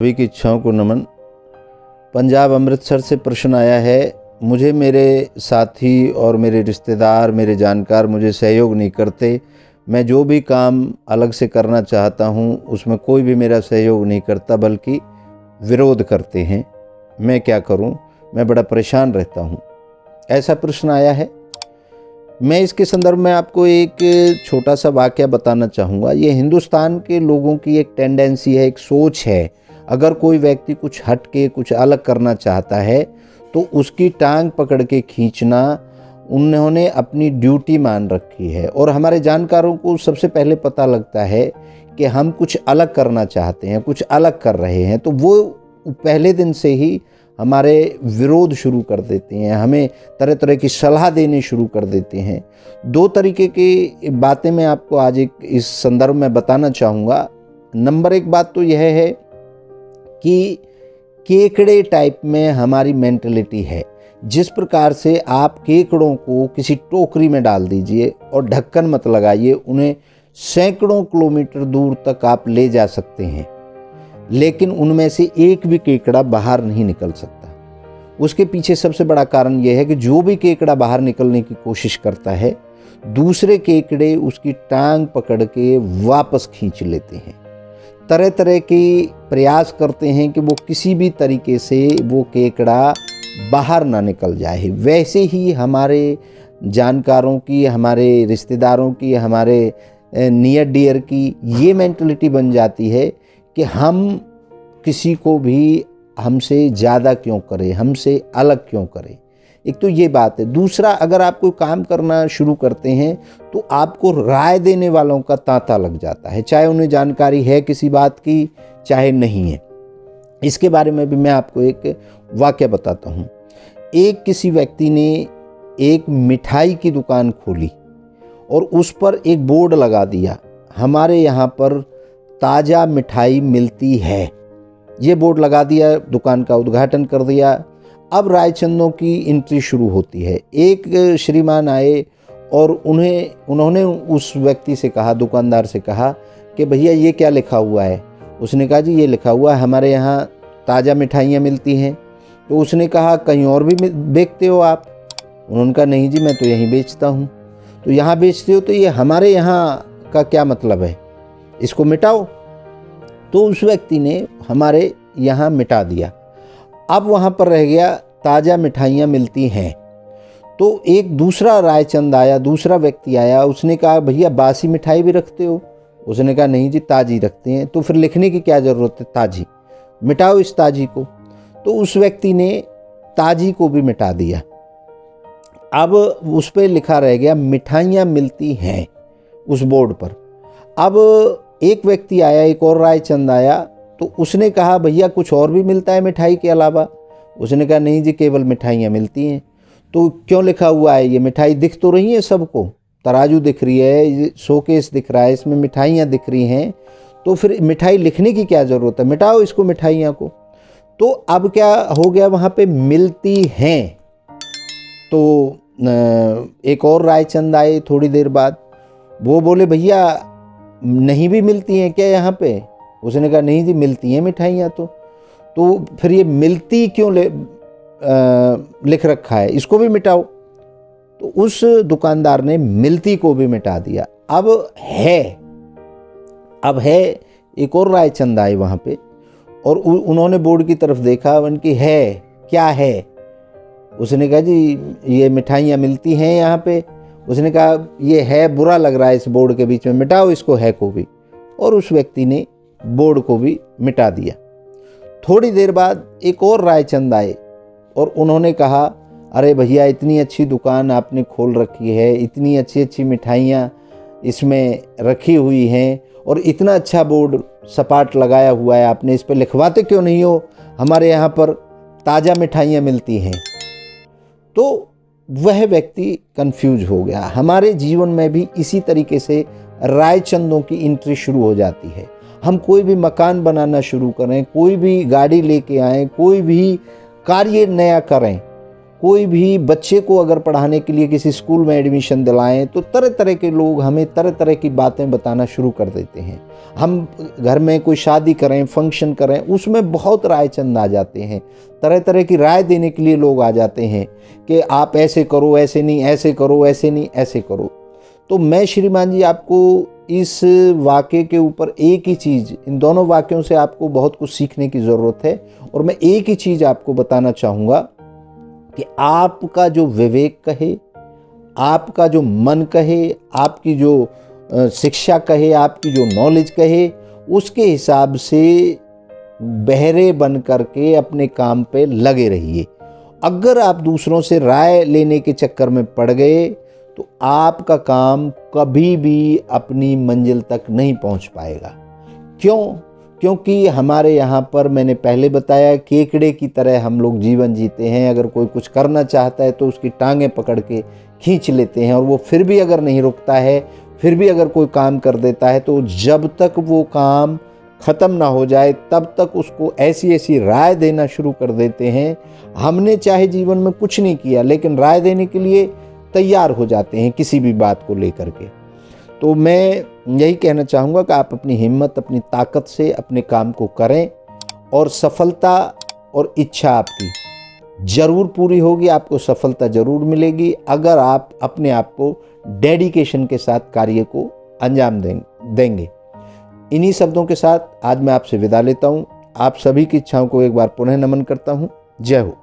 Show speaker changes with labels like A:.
A: सभी की इच्छाओं को नमन। पंजाब अमृतसर से प्रश्न आया है, मुझे मेरे साथी और मेरे रिश्तेदार, मेरे जानकार मुझे सहयोग नहीं करते। मैं जो भी काम अलग से करना चाहता हूँ उसमें कोई भी मेरा सहयोग नहीं करता, बल्कि विरोध करते हैं। मैं क्या करूँ? मैं बड़ा परेशान रहता हूँ। ऐसा प्रश्न आया है। मैं इसके संदर्भ में आपको एक छोटा सा वाक़या बताना चाहूँगा। ये हिंदुस्तान के लोगों की एक टेंडेंसी है, एक सोच है। अगर कोई व्यक्ति कुछ हट के कुछ अलग करना चाहता है तो उसकी टांग पकड़ के खींचना उन्होंने अपनी ड्यूटी मान रखी है। और हमारे जानकारों को सबसे पहले पता लगता है कि हम कुछ अलग करना चाहते हैं, कुछ अलग कर रहे हैं, तो वो पहले दिन से ही हमारे विरोध शुरू कर देते हैं, हमें तरह तरह की सलाह देने शुरू कर देते हैं। दो तरीके की बातें मैं आपको आज इस संदर्भ में बताना चाहूँगा। नंबर एक बात तो यह है कि केकड़े टाइप में हमारी मेंटलिटी है। जिस प्रकार से आप केकड़ों को किसी टोकरी में डाल दीजिए और ढक्कन मत लगाइए, उन्हें सैकड़ों किलोमीटर दूर तक आप ले जा सकते हैं, लेकिन उनमें से एक भी केकड़ा बाहर नहीं निकल सकता। उसके पीछे सबसे बड़ा कारण यह है कि जो भी केकड़ा बाहर निकलने की कोशिश करता है, दूसरे केकड़े उसकी टांग पकड़ के वापस खींच लेते हैं। तरह तरह के प्रयास करते हैं कि वो किसी भी तरीके से वो केकड़ा बाहर ना निकल जाए। वैसे ही हमारे जानकारों की, हमारे रिश्तेदारों की, हमारे नियर डियर की ये मेंटलिटी बन जाती है कि हम किसी को भी हमसे ज़्यादा क्यों करें, हमसे अलग क्यों करें। एक तो ये बात है। दूसरा, अगर आप कोई काम करना शुरू करते हैं तो आपको राय देने वालों का तांता लग जाता है, चाहे उन्हें जानकारी है किसी बात की, चाहे नहीं है। इसके बारे में भी मैं आपको एक वाक़या बताता हूँ। एक किसी व्यक्ति ने एक मिठाई की दुकान खोली और उस पर एक बोर्ड लगा दिया, हमारे यहाँ पर ताज़ा मिठाई मिलती है। ये बोर्ड लगा दिया, दुकान का उद्घाटन कर दिया। अब रायचंदों की एंट्री शुरू होती है। एक श्रीमान आए और उन्होंने उस व्यक्ति से कहा, दुकानदार से कहा कि भैया ये क्या लिखा हुआ है? उसने कहा जी ये लिखा हुआ है हमारे यहाँ ताज़ा मिठाइयाँ मिलती हैं। तो उसने कहा कहीं और भी बेचते हो आप? उन्होंने कहा नहीं जी, मैं तो यहीं बेचता हूँ। तो यहाँ बेचते हो तो ये हमारे यहाँ का क्या मतलब है? इसको मिटाओ। तो उस व्यक्ति ने हमारे यहाँ मिटा दिया। अब वहाँ पर रह गया ताज़ा मिठाइयाँ मिलती हैं। तो एक दूसरा रायचंद आया, दूसरा व्यक्ति आया, उसने कहा भैया बासी मिठाई भी रखते हो? उसने कहा नहीं जी, ताज़ी रखते हैं। तो फिर लिखने की क्या ज़रूरत है? ताज़ी, मिटाओ इस ताज़ी को। तो उस व्यक्ति ने ताज़ी को भी मिटा दिया। अब उस पर लिखा रह गया मिठाइयाँ मिलती हैं उस बोर्ड पर। अब एक व्यक्ति आया, एक और रायचंद आया, तो उसने कहा भैया कुछ और भी मिलता है मिठाई के अलावा? उसने कहा नहीं जी, केवल मिठाइयाँ मिलती हैं। तो क्यों लिखा हुआ है? ये मिठाई दिख तो रही है सबको, तराजू दिख रही है, शोकेस दिख रहा है, इसमें मिठाइयाँ दिख रही हैं, तो फिर मिठाई लिखने की क्या ज़रूरत है? मिटाओ इसको, मिठाइयाँ को। तो अब क्या हो गया, वहाँ पे मिलती हैं। तो एक और रायचंद आए थोड़ी देर बाद, वो बोले भैया नहीं भी मिलती हैं क्या यहाँ पे? उसने कहा नहीं जी, मिलती हैं मिठाइयाँ तो फिर ये मिलती क्यों लिख रखा है? इसको भी मिटाओ। तो उस दुकानदार ने मिलती को भी मिटा दिया। अब है एक और रायचंद आए वहाँ पे और उन्होंने बोर्ड की तरफ देखा, उनकी है क्या है? उसने कहा जी ये मिठाइयाँ मिलती हैं यहाँ पे। उसने कहा ये है बुरा लग रहा है इस बोर्ड के बीच में, मिटाओ इसको है को भी। और उस व्यक्ति ने बोर्ड को भी मिटा दिया। थोड़ी देर बाद एक और रायचंद आए और उन्होंने कहा अरे भैया इतनी अच्छी दुकान आपने खोल रखी है, इतनी अच्छी अच्छी मिठाइयाँ इसमें रखी हुई हैं और इतना अच्छा बोर्ड सपाट लगाया हुआ है आपने, इस पर लिखवाते क्यों नहीं हो हमारे यहाँ पर ताज़ा मिठाइयाँ मिलती हैं? तो वह व्यक्ति कंफ्यूज हो गया। हमारे जीवन में भी इसी तरीके से रायचंदों की एंट्री शुरू हो जाती है। हम कोई भी मकान बनाना शुरू करें, कोई भी गाड़ी लेके आएँ, कोई भी कार्य नया करें, कोई भी बच्चे को अगर पढ़ाने के लिए किसी स्कूल में एडमिशन दिलाएं तो तरह तरह के लोग हमें तरह तरह की बातें बताना शुरू कर देते हैं। हम घर में कोई शादी करें, फंक्शन करें, उसमें बहुत राय चंद आ जाते हैं। तरह तरह की राय देने के लिए लोग आ जाते हैं कि आप ऐसे करो, ऐसे नहीं, ऐसे करो, ऐसे नहीं, ऐसे करो। तो मैं श्रीमान जी आपको इस वाक़े के ऊपर एक ही चीज़, इन दोनों वाक़यों से आपको बहुत कुछ सीखने की ज़रूरत है। और मैं एक ही चीज़ आपको बताना चाहूँगा कि आपका जो विवेक कहे, आपका जो मन कहे, आपकी जो शिक्षा कहे, आपकी जो नॉलेज कहे, उसके हिसाब से बहरे बन करके अपने काम पे लगे रहिए। अगर आप दूसरों से राय लेने के चक्कर में पड़ गए तो आपका काम कभी भी अपनी मंजिल तक नहीं पहुंच पाएगा। क्यों? क्योंकि हमारे यहाँ पर मैंने पहले बताया, केकड़े की तरह हम लोग जीवन जीते हैं। अगर कोई कुछ करना चाहता है तो उसकी टांगें पकड़ के खींच लेते हैं और वो फिर भी अगर नहीं रुकता है, फिर भी अगर कोई काम कर देता है तो जब तक वो काम ख़त्म ना हो जाए तब तक उसको ऐसी ऐसी राय देना शुरू कर देते हैं। हमने चाहे जीवन में कुछ नहीं किया लेकिन राय देने के लिए तैयार हो जाते हैं किसी भी बात को लेकर के। तो मैं यही कहना चाहूँगा कि आप अपनी हिम्मत, अपनी ताकत से अपने काम को करें और सफलता और इच्छा आपकी ज़रूर पूरी होगी। आपको सफलता ज़रूर मिलेगी अगर आप अपने आप को डेडिकेशन के साथ कार्य को अंजाम देंगे। इन्हीं शब्दों के साथ आज मैं आपसे विदा लेता हूँ। आप सभी की इच्छाओं को एक बार पुनः नमन करता हूँ। जय हो।